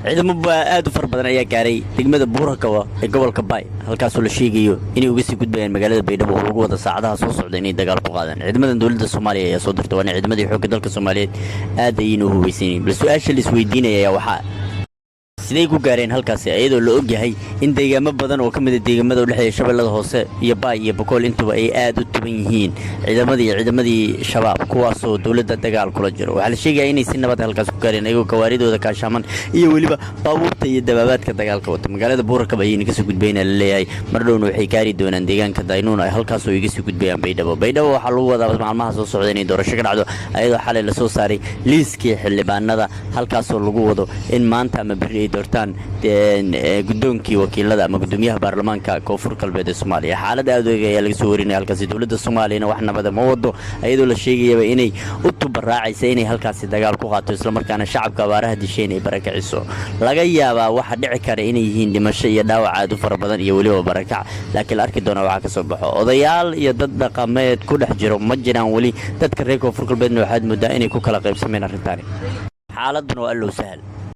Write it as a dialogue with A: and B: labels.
A: ciidamo aad u far badan ayaa gaaray degmada Buurakawa ee gobolka Bay halkaas oo la sheegayo inay uga sii gudbayaan magaalada Baydhabo oo lagu wada saacadaha soo socda inay dagaal ku qaadaan ciidamada dawladda Soomaaliya ayaa soo dirtay waana ciidamadii xoogga dalka Soomaaliyeed aad ay inuu hubaysanyihiin bal su'aasha la isweydiinaya waxa sidee ku gaareen halkaas iyadoo la og yahay in deegaamo badan oo kamid ah deegaamada u dhaxeeya shabeellada hoose iyo Baay iyo Boqol intuba ay aad u tuban yihiin ciidamadii shabaab kuwaas oo dawladda dagaal kula jiro waxa la sheegay inay si nabad halkaas ku gaareen ayagoo gawaaridooda ka shaaman iyo waliba baabuurta iyo dabaabaadka dagaalka wata magaalada Buurakawa ayay ka soo gudbayna la leeyahay mar dhowna waxay gaari doonaan deegaanka Daynuuna halkaas oo iga soo gudbayaan Baydhabo waxa lagu wadaa maalmaha soo socda inay doorasho ka dhacdo ayadoo xalay la soo saaray liiskii xildhibaanada halkaas oo lagu wado in maanta ama bari doortaan gudoonkii wakiilada ama gudoomiyaha baarlamaanka koonfur galbeed ee Soomaaliya xaalad aad u ayaa laga soo warinay halkaas dawladda Soomaaliya wax nabad ma wado ayadoo la sheegayaba inay u tubaraacayso inay halkaas dagaal ku qaato isla markaana shacabka abaaraha disheynay barakaciso laga yaabaa waxa dhici kara inay yihiin dhimasho iyo dhaawac aad u fara badan iyo waliba barakac laakiin la arki doona waxa ka soo baxo odayaal iyo dad dhaqameed ku dhex jiro ma jiraan wali dadka reer koonfur galbeedna waxaad moodaa inay ku kala qaybsameen arrintan xaaladuna waa loo sahal